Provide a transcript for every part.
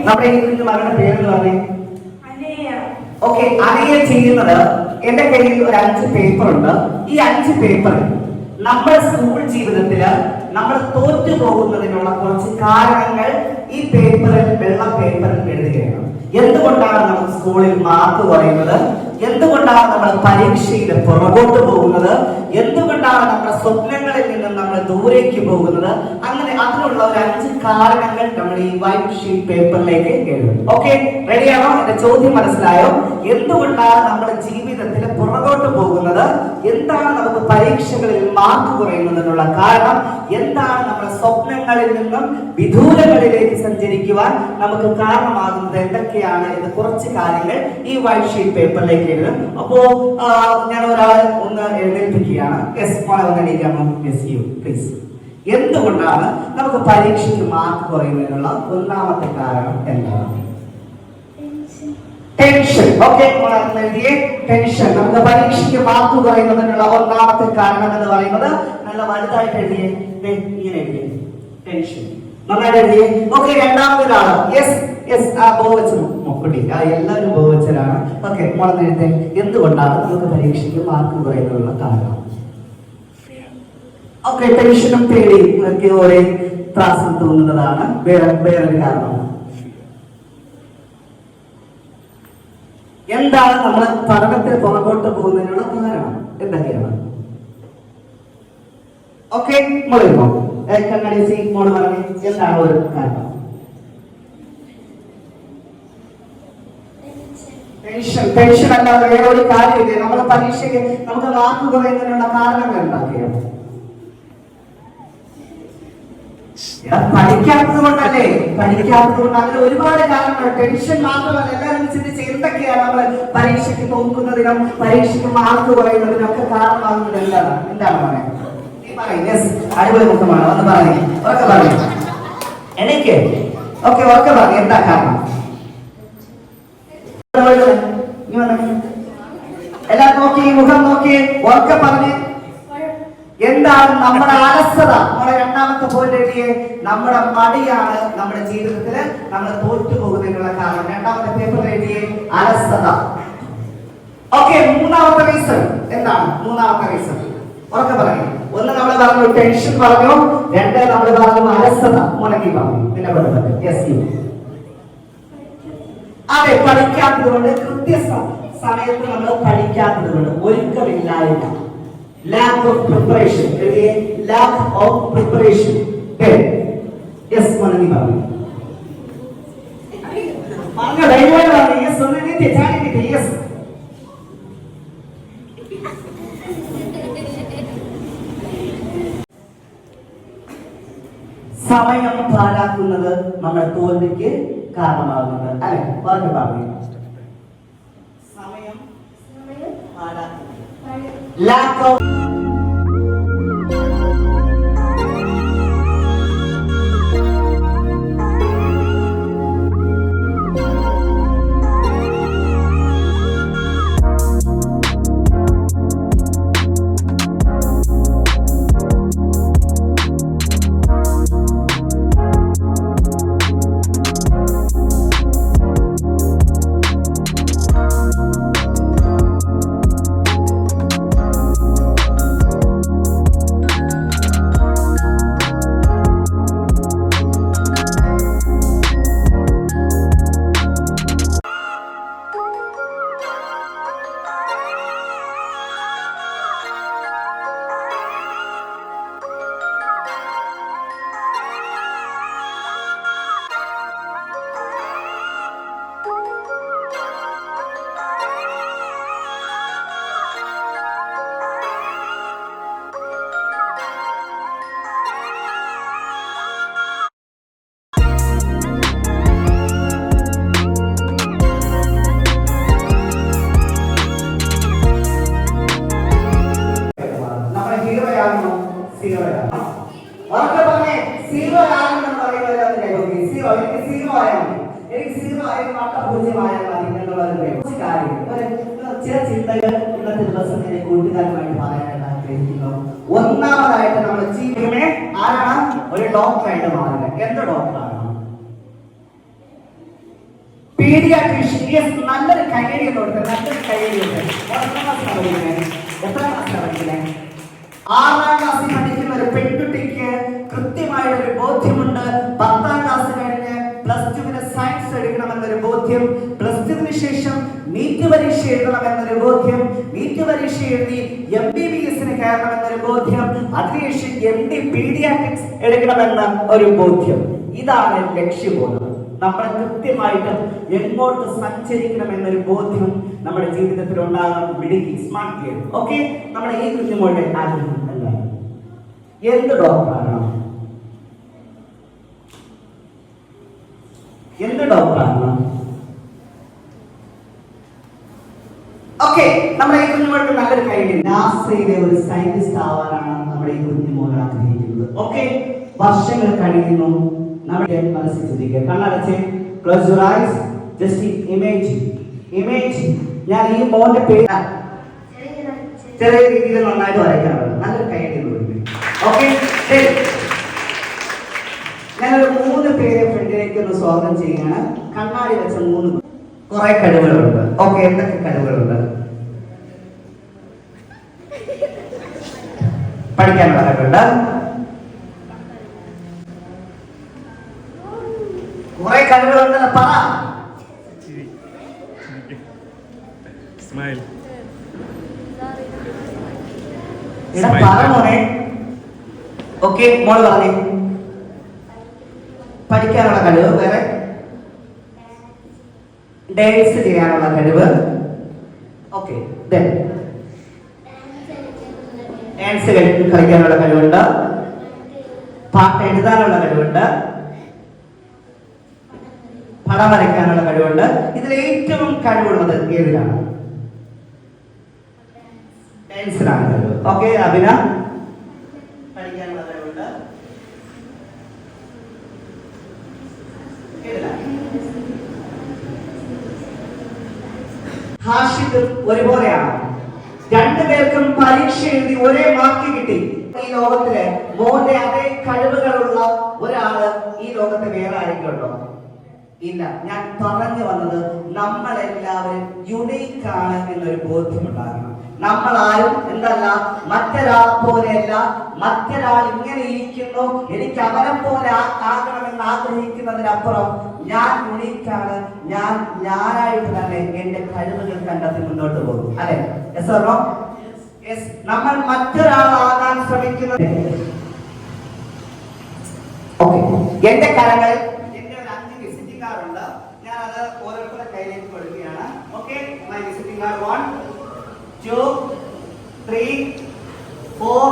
നമ്മുടെ ഈ കുഞ്ഞു മകളുടെ പേരെന്ന് പറഞ്ഞേ. ഓക്കെ, അനയ ചെയ്യുന്നത് എന്റെ കയ്യിൽ ഒരു 5 പേപ്പർ ഉണ്ട്. ഈ 5 പേപ്പർ നമ്മുടെ സ്കൂൾ ജീവിതത്തില് നമ്മൾ തോറ്റു പോകുന്നതിനുള്ള കുറച്ച് കാരണങ്ങൾ ഈ പേപ്പറിൽ, വെള്ള പേപ്പറിൽ എഴുതുകയാണ്. എന്തുകൊണ്ടാണ് നമുക്ക് സ്കൂളിൽ മാർക്ക് കുറയുന്നത്, എന്തുകൊണ്ടാണ് നമ്മൾ പരീക്ഷയിൽ പുറകോട്ട് പോകുന്നത്, എന്തുകൊണ്ടാണ് നമ്മുടെ സ്വപ്നങ്ങളിൽ നിന്നും നമ്മൾ ദൂരേക്ക് പോകുന്നത്, അങ്ങനെ അതിനുള്ള ഒരു 5 കാരണങ്ങൾ നമ്മൾ ഈ വൈറ്റ് ഷീറ്റ് പേപ്പറിലേക്ക് എഴുതും. ഓക്കെ, റെഡിയാണോ? എന്റെ ചോദ്യം മനസ്സിലായോ? എന്തുകൊണ്ടാണ് നമ്മുടെ ജീവിതത്തിൽ പുറകോട്ട് പോകുന്നത്, എന്താണ് നമുക്ക് പരീക്ഷകളിൽ മാർക്ക് കുറയുന്നതിനുള്ള കാരണം, എന്താണ് നമ്മുടെ സ്വപ്നങ്ങളിൽ നിന്നും വിദൂരങ്ങളിലേക്ക് സഞ്ചരിക്കുവാൻ നമുക്ക് കാരണമാകുന്നത് എന്തൊക്കെയാണ് എന്ന് കുറച്ച് കാര്യങ്ങൾ ഈ വൈറ്റ് ഷീറ്റ് പേപ്പറിലേക്ക് എഴുതും. അപ്പോ ഞാൻ ഒരാളെ ഒന്ന് എഴുന്നേൽപ്പിക്കുകയാണ്. പ്ലീസ്. എന്തുകൊണ്ടാണ് നമുക്ക് പരീക്ഷയ്ക്ക് മാർക്ക് കുറയുന്നതിനുള്ള ഒന്നാമത്തെ കാരണം എന്താണ്? ടെൻഷൻ. ഓക്കെ, എഴുതിയേ ടെൻഷൻ. നമുക്ക് പരീക്ഷയ്ക്ക് മാർക്ക് കുറയുന്നതിനുള്ള ഒന്നാമത്തെ കാരണം എന്ന് പറയുന്നത് നല്ല വലുതായിട്ട് എഴുതിയേ, ഇങ്ങനെ എഴുതിയേ, ടെൻഷൻ. നന്നായിട്ട് എഴുതിയേ. ഓക്കെ, രണ്ടാമതൊരാള്. യെസ് യെസ്, ആ ബോവച്ചനും മൊക്കുട്ടി, ആ എല്ലാവരും ബോവച്ചനാണ്. ഓക്കെ, മോളെ എഴുതേ. എന്തുകൊണ്ടാണ് നമുക്ക് പരീക്ഷയ്ക്ക് മാർക്ക് കുറയുന്നതിനുള്ള കാരണം? ഓക്കെ, ടെൻഷനും പേടിയും ഒക്കെ ഒരേ ത്രാസം തോന്നുന്നതാണ് വേറൊരു കാരണം. എന്താണ് നമ്മൾ പഠനത്തിൽ പുറകോട്ട് പോകുന്നതിനുള്ള കാരണം എന്തൊക്കെയാണ്? ഓക്കെ, മോളിപ്പോ കണ്ണടിച്ച് മോള് പറഞ്ഞേ, എന്താണ് ഒരു കാരണം? ടെൻഷൻ അല്ലാതെ വേറെ ഒരു കാര്യമില്ലേ? നമ്മുടെ പരീക്ഷയ്ക്ക് നമുക്ക് മാർക്ക് കുറയുന്നതിനുള്ള കാരണങ്ങൾ എന്തൊക്കെയാണ്? പഠിക്കാത്തത് കൊണ്ടല്ലേ? പഠിക്കാത്തത് കൊണ്ട് അങ്ങനെ ഒരുപാട് കാരണങ്ങൾ. ടെൻഷൻ മാത്രമല്ല, എല്ലാവരും ചിന്തിച്ച് എന്തൊക്കെയാണ് നമ്മൾ പരീക്ഷയ്ക്ക് നോക്കുന്നതിനും പരീക്ഷയ്ക്ക് മാർക്ക് കുറയുന്നതിനും ഒക്കെ കാരണമാകുന്നത് എന്താണ് പറയുന്നത്? അടിപൊളി മുഖമാണ്. ഒന്ന് പറഞ്ഞു, ഉറക്കെ പറഞ്ഞു എനിക്ക്. ഓക്കെ, ഉറക്കെ പറഞ്ഞു, എന്താ കാരണം? എല്ലാം നോക്കി, മുഖം നോക്കി, ഉറക്കെ പറഞ്ഞ് എന്താണ് നമ്മുടെ അലസത? നമ്മുടെ രണ്ടാമത്തെ പോയിന്റ് എഴുതിയേ, നമ്മുടെ മടിയാണ് നമ്മുടെ ജീവിതത്തില് നമ്മൾ തോറ്റുപോകുന്നതിനുള്ള കാരണം. രണ്ടാമത്തെ പേപ്പർ എഴുതിയേ, അലസത. ഓക്കെ, മൂന്നാമത്തെ റീസൺ എന്താണ്? മൂന്നാമത്തെ റീസൺ ഉറക്കെ പറയും. ഒന്ന് നമ്മൾ പറഞ്ഞു ടെൻഷൻ പറഞ്ഞു, രണ്ട് നമ്മൾ പറഞ്ഞു അലസത. മുടങ്ങി പറഞ്ഞു, പിന്നെ അതെ, പഠിക്കാത്തത് കൊണ്ട്, കൃത്യസമയത്ത് നമ്മൾ പഠിക്കാത്തത് കൊണ്ട്, ഒരുക്കമില്ലായ്മ, lack of preparation. lack of preparation. Yes, മുടങ്ങി പറഞ്ഞു. അങ്ങനെ ദൈവമായി പറഞ്ഞു യെസ്, ഒന്നിനെ തെറ്റാനിട്ട് യെസ്. സമയം പാഴാക്കുന്നത് നമ്മുടെ തോൽവിക്ക് കാരണമാകുന്നത് അല്ലെ? പറഞ്ഞു പറഞ്ഞു സമയം പാഴാക്കുന്നത്, ലാക്ക് ഓഫ് ചില ചിന്തകൾ ഇന്നത്തെ ദിവസം എന്റെ കൂട്ടുകാരുമായിട്ട് പറയാനായിട്ട് ആഗ്രഹിക്കുന്നു. ഒന്നാമതായിട്ട് നമ്മൾ ജീവിതമേ ആരാണ്? ഒരു ഡോക്ടറായിട്ട് മാറുക. എന്ത് ഡോക്ടറാണ്? പീഡിയാട്രീഷ്യൻ. യെസ്, നല്ലൊരു കൈയടി കൊടുത്ത്, നല്ലൊരു കൈയടി കൊടുത്ത്. എത്ര ക്ലാസ്സിലാണ് പഠിക്കുന്നത്? 6ാം ക്ലാസ്സിൽ പഠിക്കുന്ന ഒരു പെൺകുട്ടിക്ക് കൃത്യമായിട്ടൊരു ബോധ്യമുണ്ട്. 10ാം ക്ലാസ് കഴിഞ്ഞ് +2 സയൻസ് എടുക്കണമെന്നൊരു ബോധ്യം, +2 ശേഷം നീറ്റ് പരീക്ഷ എഴുതണമെന്നൊരു ബോധ്യം, നീറ്റ് പരീക്ഷ എഴുതി MBBS കയറണമെന്നൊരു ബോധ്യം, അതിനുശേഷം MD പീഡിയാട്രിക്സ് എടുക്കണമെന്ന ഒരു ബോധ്യം. ഇതാണ് ലക്ഷ്യബോധം. നമ്മൾ കൃത്യമായിട്ട് എങ്ങോട്ട് സഞ്ചരിക്കണമെന്നൊരു ബോധ്യം നമ്മുടെ ജീവിതത്തിൽ ഉണ്ടാകണം. മിടുക്കി, സ്മാർട്ട് ഗെയിം. ഓക്കെ, നമ്മുടെ ഈ കുഞ്ഞുമോളുടെ ആഗ്രഹം അല്ല എന്ത് ഡോക്ടറാണ്? എന്ത് ഡോക്ടറാണ്? ഓക്കെ, നമ്മുടെ ഈ കുഞ്ഞുമോൾക്ക് നല്ലൊരു കഴിവ്. നാസയിലെ ഒരു സയന്റിസ്റ്റ് ആവാനാണ് നമ്മുടെ ഈ കുഞ്ഞുമോൾ ആഗ്രഹിക്കുന്നത്. ഓക്കെ, വർഷങ്ങൾ കഴിയുന്നു. നമ്മുടെ മനസ്സിൽ ചിന്തിക്കുക. കണ്ണടച്ച്, close your eyes, just imagine. ഞാൻ ഈ മോന്റെ പേര് ചെറിയ രീതിയിൽ നന്നായിട്ട് വരയ്ക്കാറുണ്ട്. നല്ലൊരു കഴിവ്. ഓക്കെ, ഞാനൊരു 3 പേരെ ഫ്രണ്ടിലേക്ക് ഒന്ന് സ്വാഗതം ചെയ്യുകയാണ്. കണ്ണാടി വെച്ച 3 കുറെ കഴിവുകളുണ്ട്. ഓക്കെ, എന്തൊക്കെ കഴിവുകളുണ്ട്? പഠിക്കാനുള്ള കഴിവുണ്ട്, കുറെ കഴിവുകളുണ്ടല്ലോ. പറ. പറ മോനെ. ഓക്കെ, മോള് പറഞ്ഞേ. പഠിക്കാനുള്ള കഴിവ്, വേറെ ഡാൻസ് ചെയ്യാനുള്ള കഴിവ്. ഓക്കെ, ഡാൻസ് കളിക്കാനുള്ള കഴിവുണ്ട്, പാട്ട് എഴുതാനുള്ള കഴിവുണ്ട്, പടം വരയ്ക്കാനുള്ള കഴിവുണ്ട്. ഇതിൽ ഏറ്റവും കഴിവുള്ളത് ഏതിലാണ്? ഡാൻസിലാണ് കഴിവ്. ഓക്കെ, അഭിന പഠിക്കാനുള്ള കഴിവുണ്ട്. ഹാഷിദും ഒരുപോലെയാണ്. 2 പേർക്കും പരീക്ഷ എഴുതി ഒരേ മാർക്ക് കിട്ടി. ഈ ലോകത്തിലെ മോന്റെ അതേ കഴിവുകളുള്ള ഒരാള് ഈ ലോകത്ത് വേറെ ആരെങ്കിലും ഉണ്ടോ? ഇല്ല. ഞാൻ പറഞ്ഞു വന്നത് നമ്മളെല്ലാവരും യുണീക്ക് ആണ് എന്നൊരു ബോധ്യമുണ്ടാകണം. നമ്മൾ ആരും എന്തല്ല, മറ്റൊരാൾ പോലെയല്ല. മറ്റൊരാൾ ഇങ്ങനെ ഇരിക്കുന്നു, എനിക്ക് അവനെ പോലെ ആകണമെന്ന് ആഗ്രഹിക്കുന്നതിനപ്പുറം ഞാൻ യുണീക്കാണ്. ഞാനായിട്ട് തന്നെ എന്റെ കഴിവുകൾ കണ്ടെത്തി മുന്നോട്ട് പോകും. അല്ലെ? Yes or no? യെസ്. നമ്മൾ മറ്റൊരാളാകാൻ ശ്രമിക്കുന്നത്. ഓക്കെ, എന്റെ കരങ്ങളിൽ എന്റെ ഒരു 5 വിസിറ്റിംഗ് കാർഡ് ഉണ്ട്. ഞാൻ അത് ഓരോരുത്തരുടെ കയ്യിലേക്ക് കൊടുക്കുകയാണ്. Okay, my visiting card 1, 2, 3, 4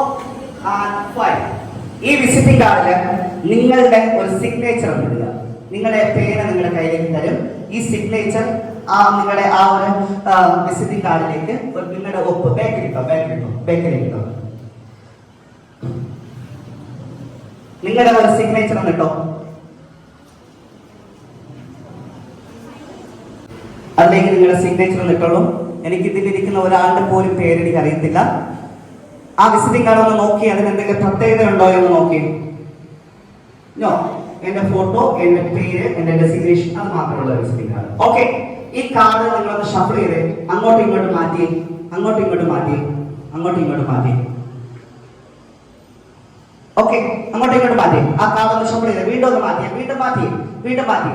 and 5. ഈ വിസിറ്റിംഗ് കാർഡിൽ നിങ്ങളുടെ ഒരു സിഗ്നേച്ചർ ഇടുക. നിങ്ങളുടെ പേര് നിങ്ങളുടെ കയ്യിലേക്ക് തരും. ഈ സിഗ്നേച്ചർ നിങ്ങളുടെ ആ ഒരു വിസിറ്റിംഗ് കാർഡിലേക്ക് നിങ്ങളുടെ ഒപ്പ് ബാക്കിലിട്ടോ. നിങ്ങളുടെ ഒരു സിഗ്നേച്ചർ കിട്ടോ. അതിലേക്ക് നിങ്ങളുടെ സിഗ്നേച്ചർ കിട്ടുള്ളൂ. എനിക്ക് ഇതിലിരിക്കുന്ന ഒരാളുടെ പോലും പേര് എനിക്ക് അറിയത്തില്ല. ആ വിസിറ്റിംഗ് കാർഡ് ഒന്ന് നോക്കി, അതിന് എന്തെങ്കിലും പ്രത്യേകത ഉണ്ടോ എന്ന് നോക്കി. നോ, എന്റെ ഫോട്ടോ, എന്റെ പേര്, എന്റെ ഡെസിഗ്നേഷൻ, അത് മാത്രമുള്ള വിസിറ്റിംഗ് കാർഡ്. ഓക്കെ, ഈ കാർഡ് നിങ്ങളൊന്ന് ഷഫിൾ ചെയ്ത് അങ്ങോട്ടും ഇങ്ങോട്ടും മാറ്റി. ഓക്കെ, അങ്ങോട്ടും ഇങ്ങോട്ടും മാറ്റി. ആ കാർഡ് ഒന്ന് ഷഫിൾ ചെയ്ത് വീണ്ടും ഒന്ന് മാറ്റി.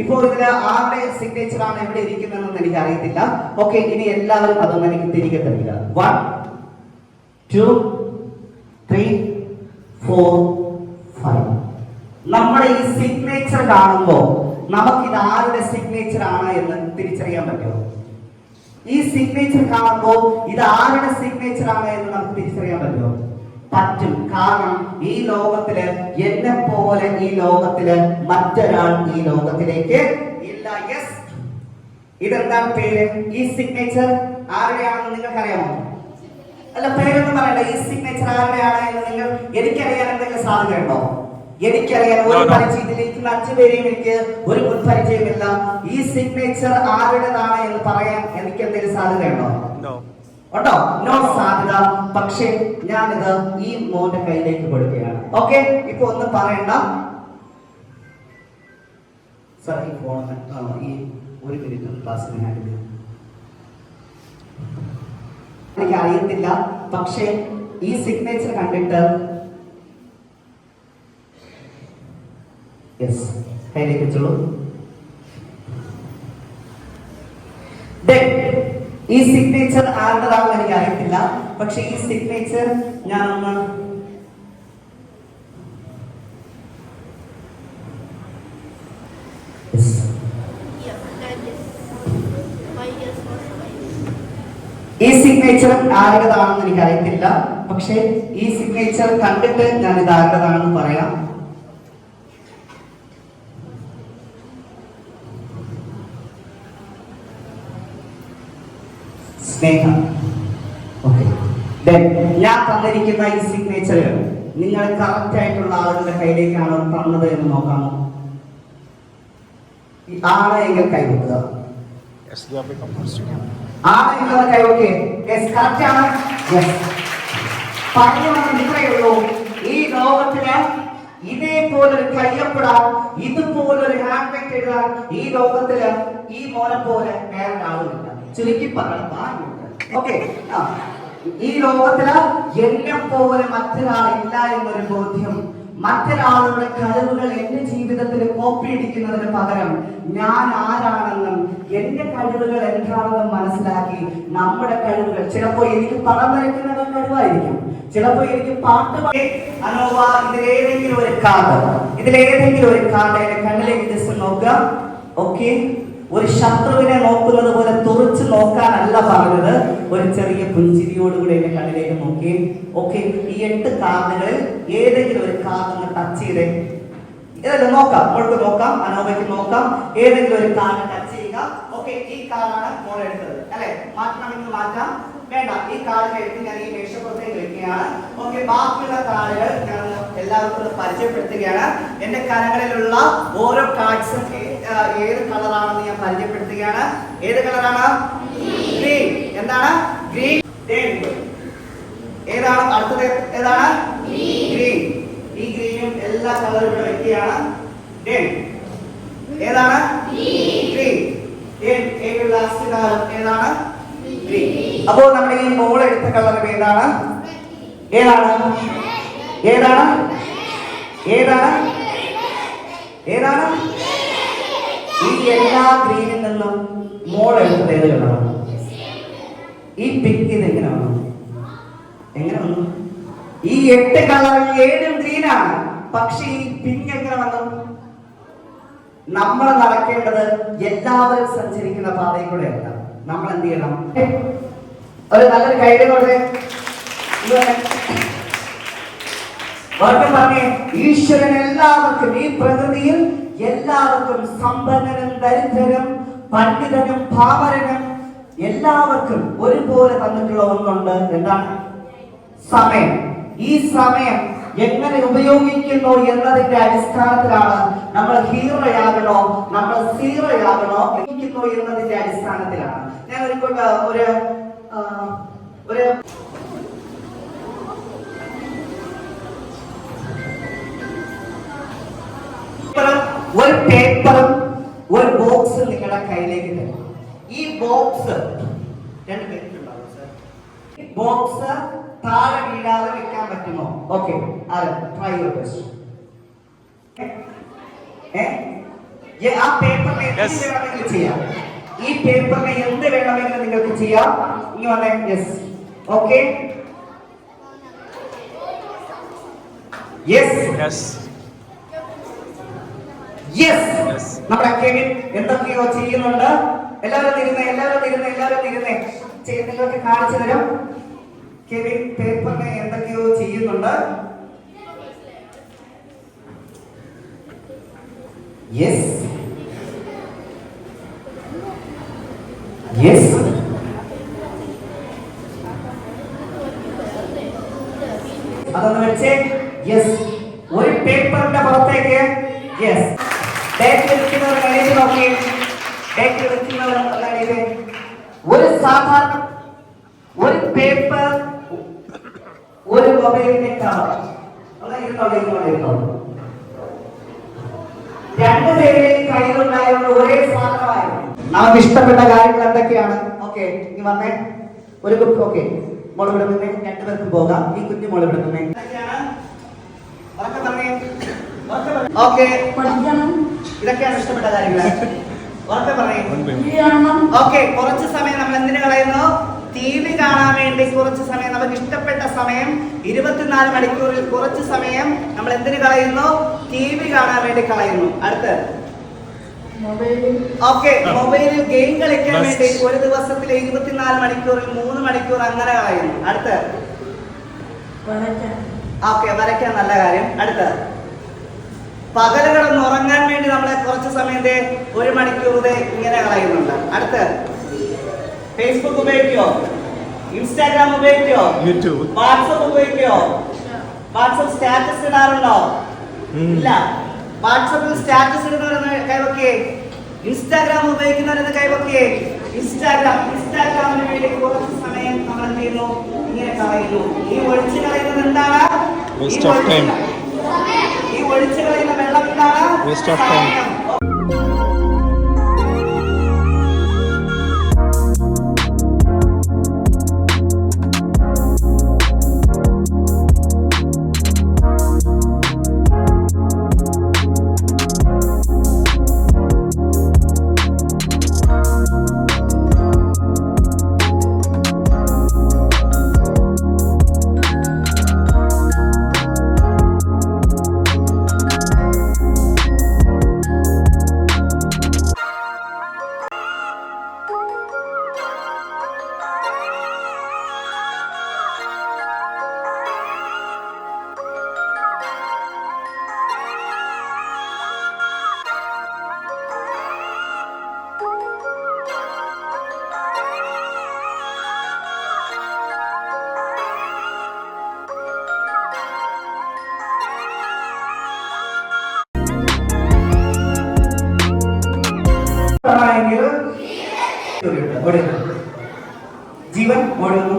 ഇപ്പോൾ ഇതിൽ ആരുടെ സിഗ്നേച്ചർ ആണ് എവിടെ ഇരിക്കുന്നതെന്ന് എനിക്ക് അറിയത്തില്ല. ഓക്കെ, ഇനി എല്ലാവരും അതൊന്നും എനിക്ക് തിരികെ തരിക. 1, 2, 3, 4, 5. നമ്മുടെ ഈ സിഗ്നേച്ചർ കാണുമ്പോൾ നമുക്ക് ഇത് ആരുടെ സിഗ്നേച്ചർ ആണ് എന്ന് തിരിച്ചറിയാൻ പറ്റുമോ? ഈ സിഗ്നേച്ചർ കാണുമ്പോൾ ഇത് ആരുടെ സിഗ്നേച്ചർ ആണ് എന്ന് നമുക്ക് തിരിച്ചറിയാൻ പറ്റുമോ? പറ്റും. കാരണം ഈ ലോകത്തില് എന്നെ പോലെ ഈ ലോകത്തില് മറ്റൊരാൾ ഈ ലോകത്തിലേക്ക് ഇല്ല. യെസ്, ഇതെന്താണ് പേര്? ഈ സിഗ്നേച്ചർ ആരുടെയാണെന്ന് നിങ്ങൾക്ക് അറിയാമോ? അല്ല, പേരൊന്നും പറയണ്ട. ഈ സിഗ്നേച്ചർ ആരുടെയാണ് എന്ന് എനിക്കറിയാൻ എന്തെങ്കിലും സാധ്യതയുണ്ടോ? എനിക്കറിയാൻ ഒരു പരിചയത്തിലേക്ക് 5 പേരെയും എനിക്ക് ഒരു മുൻപരിചയമില്ല. ഈ സിഗ്നേച്ചർ ആരുടേതാണ് എന്ന് പറയാൻ എനിക്ക് എന്തെങ്കിലും സാധ്യതയുണ്ടോ? ഉണ്ടോ? നോ സാധ്യത. പക്ഷേ ഞാനിത് ഈ മോന്റെ കയ്യിലേക്ക് കൊടുക്കുകയാണ്. ഓക്കെ, ഇപ്പൊ ഒന്നും പറയണ്ട. സാർ, ഈ ഫോൺ ഒരു മിനിറ്റ് ക്ലാസ്സിന് ഹാൻഡിൽ ചെയ്യും. എനിക്ക് അറിയത്തില്ല, പക്ഷേ ഈ സിഗ്നേച്ചർ കണ്ടിട്ട് കയ്യിലേക്ക് വെച്ചോളൂ. ഈ സിഗ്നേച്ചർ ആരുടേതാണെന്ന് എനിക്ക് അറിയത്തില്ല, പക്ഷെ ഈ സിഗ്നേച്ചർ ഞാൻ ഒന്ന് ഈ സിഗ്നേച്ചർ ആരുടേതാണെന്ന് എനിക്ക് അറിയത്തില്ല, പക്ഷെ ഈ സിഗ്നേച്ചർ കണ്ടിട്ട് ഞാൻ ഇത് ആരുടേതാണെന്ന് പറയാം. സ്നേഹ. ഓക്കെ, ഞാൻ തന്നിരിക്കുന്ന ഈ സിഗ്നേച്ചർ നിങ്ങൾ കറക്റ്റ് ആയിട്ടുള്ള ആളുകളുടെ കയ്യിലേക്കാണോ തന്നത് എന്ന് നോക്കാമോ? ആണ് എങ്കിൽ കൈവെക്കുക. ആണ് എന്നത് കൈവെക്കേ. കറക്റ്റ് ആണ്. പറഞ്ഞു വന്നത് ഇത്രയേ ഉള്ളൂ. ഈ ലോകത്തില് ഇതേപോലൊരു കയ്യപ്പെടാൻ, ഇതുപോലൊരു ഹാൻഡ് റൈറ്റ് എഴുതാൻ ഈ ലോകത്തില് ഈ മോനെ പോലെ വേറെ ആളുമില്ല. ചുരുക്കി പറയാം. ഓക്കെ, ഈ ലോകത്തില് എന്നെ പോലെ മറ്റൊരാളില്ല എന്നൊരു ബോധ്യം, മറ്റൊരാളുടെ കഴിവുകൾ എന്റെ ജീവിതത്തിൽ കോപ്പി അടിക്കുന്നതിന് പകരം ഞാൻ ആരാണെന്നും എന്റെ കഴിവുകൾ എന്താണെന്നും മനസ്സിലാക്കി നമ്മുടെ കഴിവുകൾ, ചിലപ്പോ എനിക്ക് പടം വരയ്ക്കുന്നത് കഴിവായിരിക്കും, ചിലപ്പോ എനിക്ക് പാട്ട് അനോവ, ഇതിലേതെങ്കിലും ഒരു കാർഡ് എന്റെ കണ്ണിലേക്ക് ജസ്റ്റ് നോക്കുക. ഓക്കെ, ഒരു ശത്രുവിനെ നോക്കുന്നത് പോലെ തുറച്ചു നോക്കാനല്ല പറഞ്ഞത്, ഒരു ചെറിയ പുഞ്ചിരിയോടുകൂടി എന്റെ കണ്ണിലേക്ക് നോക്കി. ഓക്കെ, ഈ 8 കാർഡുകളിൽ ഏതെങ്കിലും ഒരു കാർഡ് ഒന്ന് ടച്ച് ചെയ്തേ. ഇതെല്ലാം നോക്കാം, മോൾക്ക് നോക്കാം, അനോബയ്ക്ക് നോക്കാം. ഏതെങ്കിലും ഒരു കാർഡ് ടച്ച് ചെയ്യുക. ഓക്കെ, ഈ കാർഡാണ് മോൾ എടുത്തത് അല്ലെ? മാറ്റണമെങ്കിൽ മാറ്റാം, വേണ്ട. ഈ കാർഡ് എടുത്ത് ഞാൻ ഈ മേശപ്പുറത്തേക്ക് വെക്കുകയാണ്. ഓക്കെ, ബാക്കിയുള്ള കാർഡുകൾ ഞാൻ എല്ലാവർക്കും പരിചയപ്പെടുത്തുകയാണ്. എന്റെ കരങ്ങളിലുള്ള ഓരോ കാർഡ്സും ഏത് കളറാണെന്ന് ഞാൻ പരിചയപ്പെടുത്തുകയാണ്. ഏത് കളറാണ്? ഗ്രീൻ. എന്താണ്? ഗ്രീൻ. ഏതാണ് അടുത്തത്? ഏതാണ്? ഗ്രീൻ. ഈ ഗ്രീനും എല്ലാ കളറും ഇവിടെ വെക്കുകയാണ്. ഏതാണ്? ഗ്രീൻ. ഏറ്റവും ലാസ്റ്റ് കളർ ഏതാണ്? ഗ്രീൻ. അപ്പോൾ നമ്മുടെ ഈ മോൾ എടുത്ത കളർ ഏതാണ്? ഏതാണ്? ഏതാണ്? ഏതാണ്? ഏതാണ്? ഈ എല്ലാ ഗ്രീനിൽ നിന്നും മോൾ എടുത്തത് ഏത് കളറാണ്? ഈ പിങ്ക് ഇത് എങ്ങനെ വന്നു? എങ്ങനെ വന്നു? ഈ 8 കളറിൽ 7 ഗ്രീനാണ്, പക്ഷെ ഈ പിങ്ക് എങ്ങനെ വന്നു? നമ്മൾ നടക്കേണ്ടത് എല്ലാവരും സഞ്ചരിക്കുന്ന പാതയിൽ കൂടെ അല്ല. നമ്മൾ എന്ത് ചെയ്യണം? ഒരു നല്ലൊരു കൈഡ് കൊടുത്തേ. പറഞ്ഞേ, ഈശ്വരൻ എല്ലാവർക്കും, ഈ പ്രകൃതിയിൽ എല്ലാവർക്കും, സമ്പന്നനും ദരിദ്രനും പണ്ഡിതനും പാമരനും എല്ലാവർക്കും ഒരുപോലെ തന്നിട്ടുള്ള ഒന്നുണ്ട്. എന്താണ്? സമയം. ഈ സമയം എങ്ങനെ ഉപയോഗിക്കുന്നു എന്നതിന്റെ അടിസ്ഥാനത്തിലാണ് നമ്മൾ ഹീറോയാകണോ നമ്മൾ സീറോയാകണോ എന്നതിന്റെ അടിസ്ഥാനത്തിലാണ്. ഞാൻ ഒരു പേപ്പറും ഒരു ബോക്സ് നിങ്ങളുടെ കയ്യിലേക്ക് തരും. ഈ ബോക്സ് 2 മിനിറ്റ് ഉണ്ടാവും സർ. ബോക്സ് താഴെ വീഴാതെ വെക്കാൻ പറ്റുമോ? Okay, try your best. ആ പേപ്പറിനെ എന്ത് വേണമെങ്കിലും ചെയ്യാം. ഈ പേപ്പറിനെ എന്ത് വേണമെങ്കിലും നിങ്ങൾക്ക് ചെയ്യാം. ഇനി വന്നേ. യെസ്. Okay, yes yes. നമ്മുടെ കെവിൻ എന്തൊക്കെയോ ചെയ്യുന്നുണ്ട്. എല്ലാവരും തിരുന്നേ. നിങ്ങൾക്ക് കാണിച്ചു തരാം. കെവിൻ പേപ്പറിനെ എന്തൊക്കെയോ ചെയ്യുന്നുണ്ട്. Yes yes. അതൊന്ന് വെച്ചേ. യെസ്. ഒരു പേപ്പറിന്റെ പുറത്തേക്ക്. യെസ്. ഡേറ്റ് വെക്കുന്നവർ എഴുതി നോക്കി. ഡേറ്റ് വെക്കുന്നവർ എഴുതി. ഒരു സാധാരണ ഒരു പേപ്പർ, ഒരു മൊബൈലിന്റെ കവർ. ഇരുന്നോളൂ. 2 പേരുടെയും കയ്യിലുണ്ടായിരുന്ന ഒരേ സാധനമായിരുന്നു. നമുക്ക് ഇഷ്ടപ്പെട്ട കാര്യങ്ങൾ എന്തൊക്കെയാണ്? ഓക്കെ, ഇനി വന്നേ. ഒരു ഗ്രൂപ്പ്. ഓക്കെ, മോൾ ഇവിടെ നിന്നേ. രണ്ടുപേർക്കും പോകാം. ഈ കുഞ്ഞു മോൾ ഇവിടെ നിന്നേ. ഓക്കെ, ഇതൊക്കെയാണ് ഇഷ്ടപ്പെട്ട കാര്യങ്ങൾ. ഓക്കെ, കുറച്ച് സമയം നമ്മൾ എന്തിനു കളയുന്നു? TV കാണാൻ വേണ്ടി കുറച്ച് സമയം. നമുക്ക് ഇഷ്ടപ്പെട്ട സമയം 24 മണിക്കൂറിൽ കുറച്ച് സമയം നമ്മൾ എന്തിനു കളയുന്നു? TV കാണാൻ വേണ്ടി കളയുന്നു. അടുത്ത് ഓക്കെ, മൊബൈലിൽ ഗെയിം കളിക്കാൻ വേണ്ടി ഒരു ദിവസത്തിലെ 24 മണിക്കൂറിൽ 3 മണിക്കൂർ അങ്ങനെ കളയുന്നു. അടുത്ത് ഓക്കെ, വരയ്ക്കാൻ നല്ല കാര്യം. അടുത്ത് പകലുകളൊന്ന് ഉറങ്ങാൻ വേണ്ടി നമ്മളെ കുറച്ച് സമയത്തെ 1 മണിക്കൂർ ഇങ്ങനെ കളയുന്നുണ്ട്. അടുത്ത് ഫേസ്ബുക്ക് ഉപയോഗിക്കോ? ഇൻസ്റ്റാഗ്രാം ഉപയോഗിക്കോ? യൂട്യൂബ്, വാട്സ്ആപ്പ് ഉപയോഗിക്കോ? വാട്സ്ആപ്പ് സ്റ്റാറ്റസ് ഇടാറുണ്ടോ? ഇല്ല. വാട്സ്ആപ്പിൽ സ്റ്റാറ്റസ് ഇടുന്നവരെന്ന് കൈവക്കേ. ഇൻസ്റ്റാഗ്രാം ഉപയോഗിക്കുന്നവരെന്ന് കൈവക്കേ. ഇൻസ്റ്റാഗ്രാമിന് വേണ്ടി കുറച്ച് സമയം നമ്മൾ എന്ത് ചെയ്യുന്നു? ഇങ്ങനെ കളയുന്നു. ഈ ഒഴിച്ചു കളയുന്നത് എന്താണ്? ഈ ഒഴിച്ചു കളയുന്ന വെള്ളം എന്താണ്? ജീവൻ ഓടുന്നു.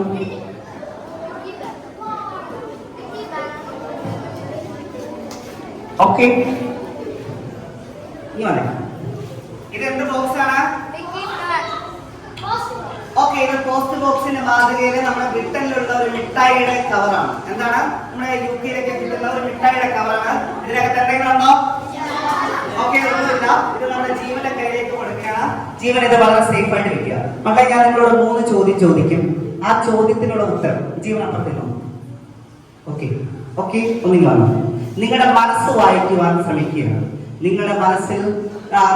ഓക്കെ, ഇത് എന്ത് ബോക്സ് ആണ്? ഓക്കെ, ഇത് പോസ്റ്റ് ബോക്സിന്റെ മാതൃകയില് നമ്മുടെ ബ്രിട്ടനിലുള്ള ഒരു മിഠായിയുടെ കവറാണ്. എന്താണ്? നമ്മുടെ UK-യിലൊക്കെ കിട്ടുന്ന ഒരു മിഠായിയുടെ കവറാണ്. ഇതിനകത്ത് എന്തെങ്കിലും ഉണ്ടോ? ഓക്കെ, ഒന്നുമില്ല. ഇത് നമ്മുടെ ജീവന്റെ കയ്യിലേക്ക് കൊടുക്കുകയാണ്. ജീവൻ ഇത് വളരെ സേഫ് ആയിട്ട് വെക്കുക. മക്കളെ, ഞാൻ നിങ്ങളോട് 3 ചോദ്യം ചോദിക്കും. ആ ചോദ്യത്തിനുള്ള ഉത്തരം ജീവൻ അപ്പുറത്തില്ല. Okay okay, ഒന്നിങ്ങാണ്. നിങ്ങളുടെ മനസ്സ് വായിക്കുവാൻ ശ്രമിക്കുകയാണ്. നിങ്ങളുടെ മനസ്സിൽ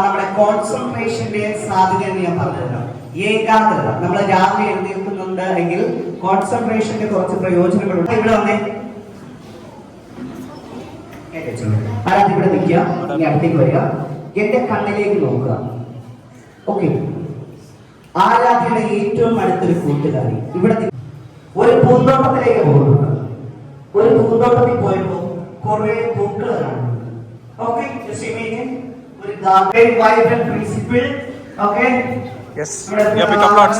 നമ്മുടെ കോൺസെൻട്രേഷന്റെ സാധ്യത എന്ന് ഞാൻ പറഞ്ഞുതരാം. ഏകാഗ്രത. നമ്മൾ രാവിലെ എഴുന്നേൽക്കുന്നുണ്ട് എങ്കിൽ കോൺസെൻട്രേഷന്റെ കുറച്ച് പ്രയോജനങ്ങളുണ്ട്. ഇവിടെ വന്നേ. ആരാധന ഇവിടെ നിൽക്കുക. ഇനി അടുത്തേക്ക് വരിക. എന്റെ കണ്ണിലേക്ക് നോക്കുക. ഓക്കെ, ആരാധനയുടെ ഏറ്റവും അടുത്തൊരു കൂട്ടുകാരി ഇവിടെ ഒരു പൂന്തോട്ടത്തിലേക്ക് പോകുന്നുണ്ട്. ഒരു പൂന്തോട്ടത്തിൽ പോയപ്പോ കുറെ പൂക്കൾ കാണുന്നുണ്ട്. ഓക്കെ, ഒരു garden vibrant principle. Okay, yes, yeah, pick up lots.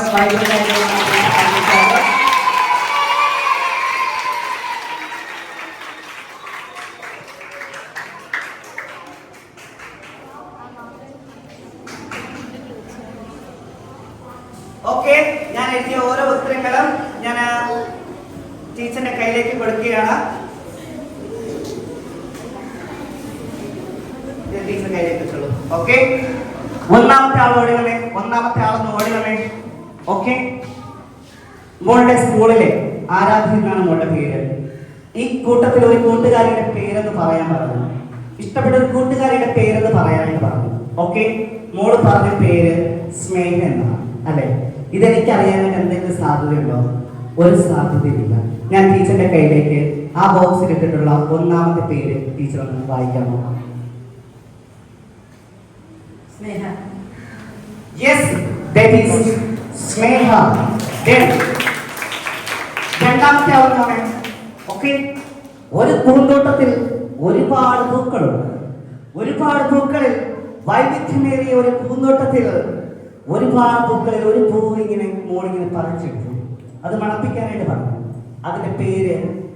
Okay, ഞാൻ എഴുതിയ ഓരോ ഉത്തരങ്ങളും ഞാൻ ടീച്ചറിന്റെ കയ്യിലേക്ക് കൊടുക്കുകയാണ്. ടീച്ചർ കയ്യിലേക്ക് വെച്ചോളൂ. ഓക്കെ, ഒന്നാമത്തെ ആൾ ഓടിക്കണേ. ഒന്നാമത്തെ ആളൊന്ന് ഓടിക്കണേ. ഓക്കെ, മോളുടെ സ്കൂളിലെ ആരാധ്യ എന്നാണ് മോളുടെ പേര്. ഈ കൂട്ടത്തിൽ ഒരു കൂട്ടുകാരിയുടെ പേരെന്ന് പറയാൻ പറഞ്ഞു. ഇഷ്ടപ്പെട്ട ഒരു കൂട്ടുകാരിയുടെ പേരെന്ന് പറയാനായിട്ട് പറഞ്ഞു. ഓക്കെ, മോള് പറഞ്ഞ പേര് സ്നേഹ എന്നാണ് അല്ലെ? ഇതെനിക്ക് അറിയാനായിട്ട് എന്തെങ്കിലും സാധ്യതയുണ്ടോ? ഒരു സാധ്യതയില്ല. ഞാൻ ടീച്ചറിന്റെ കയ്യിലേക്ക് ആ ബോക്സിൽ ഇട്ടിട്ടുള്ള ഒന്നാമത്തെ പേര് ടീച്ചർ ഒന്ന് വായിക്കാമോ? സ്നേഹ. യെസ്, ദാറ്റ് ഈസ് സ്നേഹ. രണ്ടാമത്തെ ആളാണ്. ഓക്കെ, ഒരു പൂന്തോട്ടത്തിൽ ഒരുപാട് പൂക്കളുണ്ട്. ഒരുപാട് പൂക്കളിൽ വൈവിധ്യമേറിയ ഒരു പൂന്തോട്ടത്തിൽ ഒരുപാട് പൂക്കളിൽ ഒരു പൂവ് ഇങ്ങനെ മോളിങ്ങനെ പറിച്ചെടുത്തു. അത് മണപ്പിക്കാനായിട്ട് പറഞ്ഞു. അതിന്റെ പേര്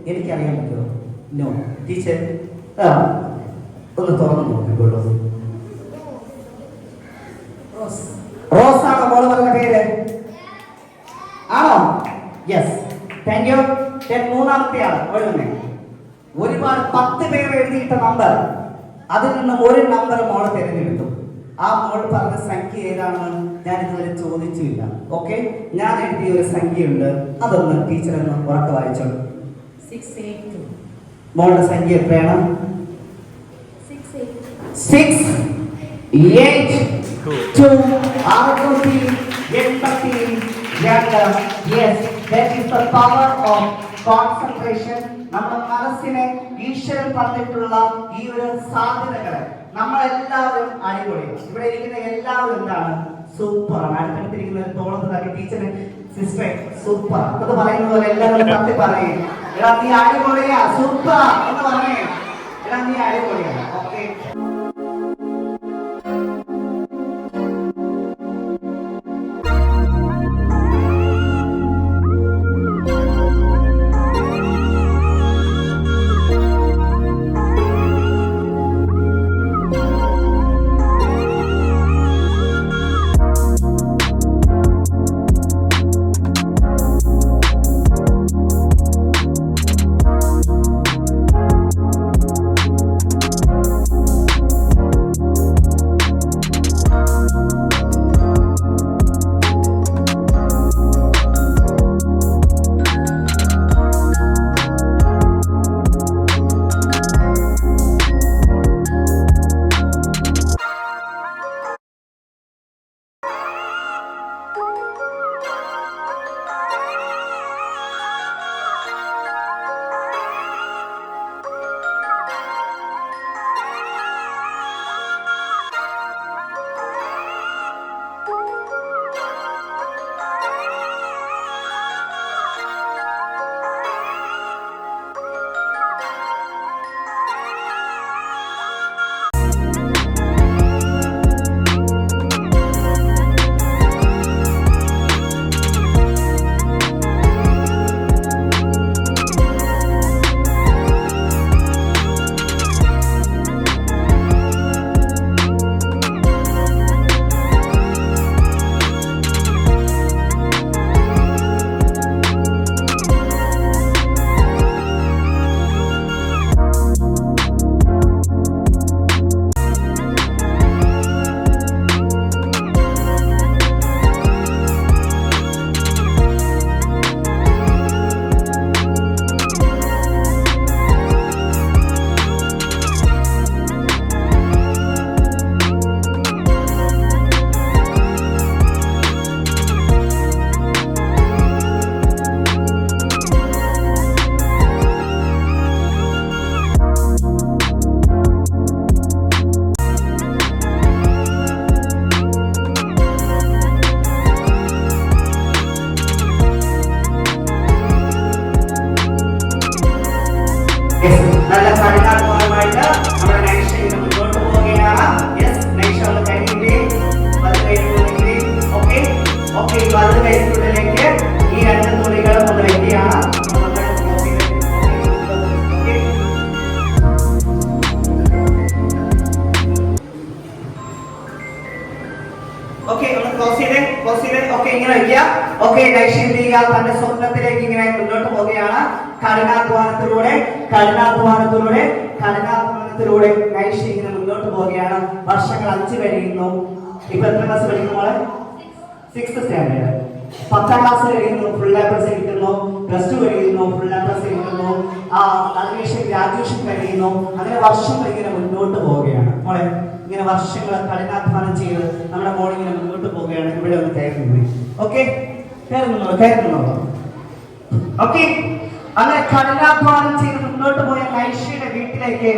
എനിക്കറിയാൻ പറ്റുമോ? നോ. ടീച്ചർ ഒന്ന് തുറന്നു നോക്കിക്കോളൂ. റോസ് ആണോ മോള് പറഞ്ഞ പേര്? ആണോ? Yes, thank you. മൂന്നാമത്തെ ആള് ഒഴുകുന്നേ. ഒരുപാട് 10 പേര് എഴുതിയിട്ട നമ്പർ, അതിൽ നിന്നും ഒരു നമ്പർ മോളെ തിരഞ്ഞെടുത്തു. ആ മോൾ പറഞ്ഞ സംഖ്യ ഏതാണെന്ന് ഞാൻ ഇതുവരെ ചോദിച്ചില്ല. ഓക്കെ, ഞാൻ എഴുതിയ ഒരു സംഖ്യയുണ്ട്, അതൊന്ന് ടീച്ചർ ഒന്ന് ഉറക്കെ വായിച്ചോളൂ. 682. മോളുടെ സംഖ്യ എത്രയാണ്? 682. 682. Yes, that is the power of concentration. നമ്മുടെ മനസ്സിനെ ഈശ്വരൻ തന്നിട്ടുള്ള ഈ ഒരു സാധ്യതകളെ നമ്മളെല്ലാവരും അടിപൊളിയാണ്. ഇവിടെ ഇരിക്കുന്ന എല്ലാവരും എന്താണ്? സൂപ്പറാണ്. അടുത്തടുത്തിരിക്കുന്ന തോളത്ത് തട്ടി ടീച്ചറെ സിസ്റ്ററെ സൂപ്പർ അത് പറയുന്ന പോലെ എല്ലാവരും തട്ടി പറയും, എടാ നീ അടിപൊളിയാ, സൂപ്പർ എന്ന് പറയേ, എടാ നീ അടിപൊളിയാണ്. ഓക്കെ, നല്ല കഠിനാധ്വാനമായിട്ട് നമ്മുടെ നൈഷ ഇന്ന് മുന്നോട്ട് പോവുകയാണ്. യെസ്, നൈഷ ഒന്ന് കഴിഞ്ഞിട്ട് വലത് കൈയിലേക്ക്. ഓക്കെ ഓക്കെ, വലത് കൈക്കുള്ളിലേക്ക് ഈ 2 തുണികളും ഒന്ന് വെക്കുകയാണ്. ഓക്കെ, ഒന്ന് ക്ലോസ് ചെയ്തേ. ഓക്കെ, ഇങ്ങനെ വയ്ക്കുക. ഓക്കെ, നൈഷ എന്ത് ചെയ്യുക? തന്റെ സ്വപ്നത്തിലേക്ക് ഇങ്ങനെ മുന്നോട്ട് പോവുകയാണ്. കഠിനാധ്വാനത്തിലൂടെ നൈഷ ഇങ്ങനെ മുന്നോട്ട് പോവുകയാണ്. വർഷങ്ങൾ 5 കഴിയുന്നു. ഇപ്പൊ എത്ര ക്ലാസ് പഠിക്കുമ്പോൾ? 6th standard. 10ാം ക്ലാസ് കഴിയുന്നു, ഫുൾ എ പ്ലസ് കിട്ടുന്നു. +2 കഴിയുന്നു, ഫുൾ എ പ്ലസ് കിട്ടുന്നു. അതിനുശേഷം ഗ്രാജുവേഷൻ കഴിയുന്നു. അങ്ങനെ വർഷങ്ങൾ ഇങ്ങനെ മുന്നോട്ട് പോവുകയാണ്. മോളെ ഇങ്ങനെ വർഷങ്ങൾ കഠിനാധ്വാനം ചെയ്ത് നമ്മുടെ മോൾ ഇങ്ങനെ മുന്നോട്ട് പോവുകയാണ്. ഇവിടെ ഒന്ന് കയറുന്നു. ഓക്കെ, കയറുന്നുള്ളൂ. ഓക്കെ, അങ്ങനെ കഠിനാധ്വാനം ചെയ്ത് മുന്നോട്ട് പോയ നൈഷയുടെ വീട്ടിലേക്ക്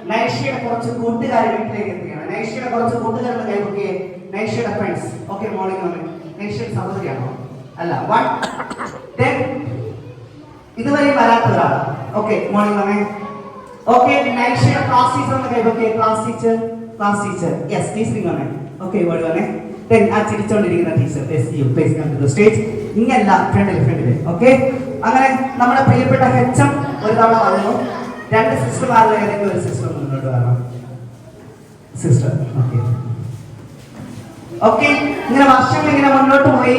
നൈഷയുടെ കുറച്ച് കൂട്ടുകാർ വീട്ടിലേക്ക് എത്തുകയാണ്. നൈഷയുടെ കുറച്ച് കൂട്ടുകാരുടെ കൈപ്പൊക്കെ നൈഷയുടെ ഫ്രണ്ട്സ്. ഓക്കെ, മോർണിംഗ് വന്നു. നൈഷയുടെ സഹോദരിയാണോ? അല്ല. ഇതുവരെ വരാത്ത ഒരാൾ. ഓക്കെ, മോർണിംഗ് വന്നേ. ഓക്കെ, നൈഷയുടെ ക്ലാസ് ടീച്ചർ എന്ന കൈപ്പൊക്കെ ക്ലാസ് ടീച്ചർ. യെസ്, ടീച്ചറിങ് വന്നേ. ഓക്കെ, ഇവിടെ വന്നേ. ആ ചിരിച്ചോണ്ടിരിക്കുന്ന teacher. Please come to the stage. ഇങ്ങല്ല ഫ്രണ്ടില്. ഓക്കെ, അങ്ങനെ നമ്മുടെ പ്രിയപ്പെട്ട ഹെച്ചം ഒരു തവണ പറഞ്ഞു. 2 സിസ്റ്റർമാരുടെ ഏതെങ്കിലും ഒരു സിസ്റ്റർ മുന്നോട്ട് വരണം. സിസ്റ്റർ. ഓക്കെ, ഓക്കെ, ഇങ്ങനെ വർഷങ്ങൾ ഇങ്ങനെ മുന്നോട്ട് പോയി.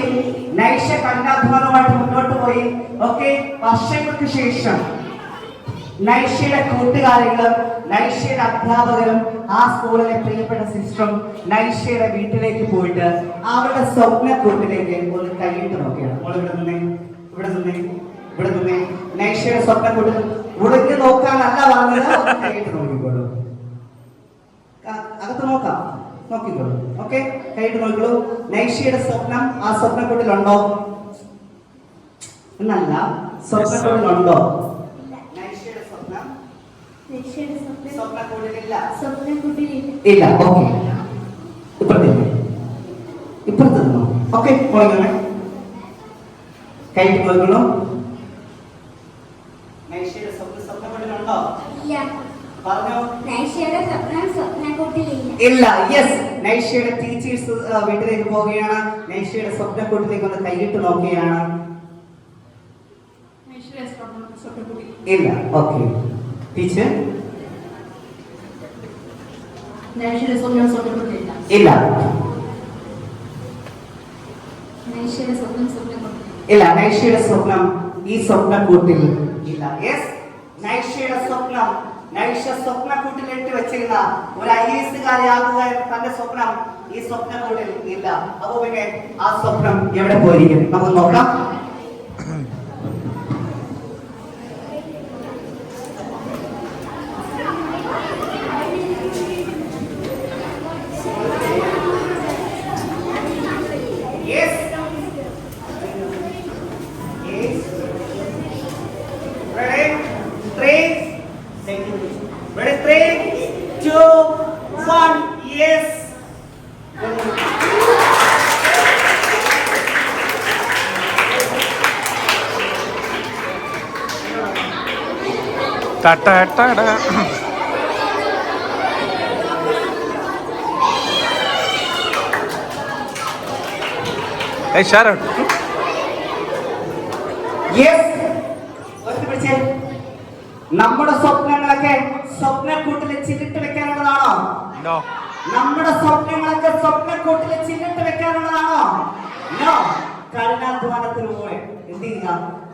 നൈഷ കഠിനാധ്വാനമായിട്ട് മുന്നോട്ട് പോയി. ഓക്കെ, വർഷങ്ങൾക്ക് ശേഷം നൈഷയുടെ കൂട്ടുകാരികളും നൈഷയുടെ അധ്യാപകരും ആ സ്കൂളിലെ പ്രിയപ്പെട്ട സിസ്റ്ററും നൈഷയുടെ വീട്ടിലേക്ക് പോയിട്ട് അവരുടെ സ്വപ്നക്കൂട്ടിലേക്ക് ഒന്ന് കൈയിട്ട് നോക്കിയാണ്. മോൾ ഇവിടെ നിന്നേ, ഇവിടെ നിന്നേ, ഇവിടെ നിന്നേ. നൈഷയുടെ സ്വപ്നക്കൂട്ടിൽ ഉടഞ്ഞു നോക്കാനല്ല പറഞ്ഞത്, ഒന്ന് കൈയിട്ട് നോക്കിക്കോളൂ. അകത്ത് നോക്കാം, നോക്കിക്കോളൂ. ഓക്കെ, കൈയിട്ട് നോക്കിക്കോളൂ. നൈഷയുടെ സ്വപ്നം ആ സ്വപ്നക്കൂട്ടിലുണ്ടോ എന്നല്ല, സ്വപ്നക്കൂട്ടിലുണ്ടോ? ഇല്ല. ഓക്കെ, ഇപ്പുറത്ത് നിന്നോ. ഓക്കെ, പോയിക്കോണേ. കൈയിട്ട് പോയിക്കോളൂ. നൈഷയുടെ സ്വപ്നക്കൂട്ടിലുണ്ടോ? പറഞ്ഞോ. ഇല്ല. യെസ്, നൈഷയുടെ ടീച്ചേഴ്സ് വീട്ടിലേക്ക് പോവുകയാണ്. നൈഷയുടെ സ്വപ്നക്കൂട്ടിലേക്ക് ഒന്ന് കൈയിട്ട് നോക്കുകയാണ്. ഇല്ല. ഓക്കെ, ടീച്ചർ ഇല്ല. ഇല്ല, നൈഷയുടെ സ്വപ്നം ഈ സ്വപ്നക്കൂട്ടിൽ ഇല്ല. യെസ്, നൈഷയുടെ സ്വപ്നം, നൈഷ സ്വപ്നക്കൂട്ടിൽ ഇട്ട് വെച്ചിരുന്ന ഒരു IAS കാരിയാകുക എന്ന തന്റെ സ്വപ്നം ഈ സ്വപ്നക്കൂട്ടിൽ ഇല്ല. അപ്പൊ പിന്നെ ആ സ്വപ്നം എവിടെ പോയിരിക്കും? നമുക്ക് നോക്കാം. Ready? 3, 2, 1. Yes. Ta-ta. Hey, Sharon. Yes. നമ്മുടെ സ്വപ്നങ്ങളൊക്കെ സ്വപ്നക്കൂട്ടിൽ ചില്ലിട്ട് വെക്കാനുള്ളതാണോ? No. നമ്മുടെ സ്വപ്നങ്ങളൊക്കെ സ്വപ്നക്കൂട്ടിൽ ചില്ലിട്ട് വെക്കാനുള്ളതാണോ? നോ. കഠിനാധ്വാനത്തിലൂടെ എന്ത് ചെയ്യുക?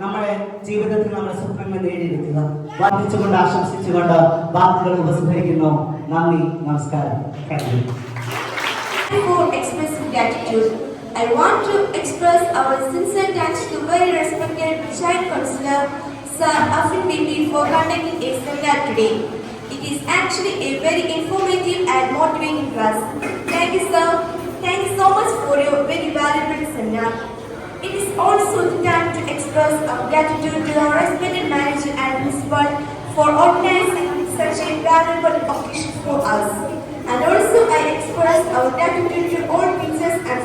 നമ്മുടെ ജീവിതത്തിൽ നമ്മുടെ സ്വപ്നങ്ങൾ നേടിയെടുക്കുക. വർദ്ധിച്ചുകൊണ്ട് ആശംസിച്ചുകൊണ്ട് വാക്കുകൾ ഉപസംഹരിക്കുന്നു. നന്ദി, നമസ്കാരം. Before expressing gratitude, I want to express our sincere thanks to very respected child counselor Sir Afin Bibi for conducting a seminar today. It is actually a very informative and motivating class. Thank you, sir. Thank you so much for your very valuable seminar. It is also the time to express our gratitude to our respected manager and principal for organizing such a valuable occasion.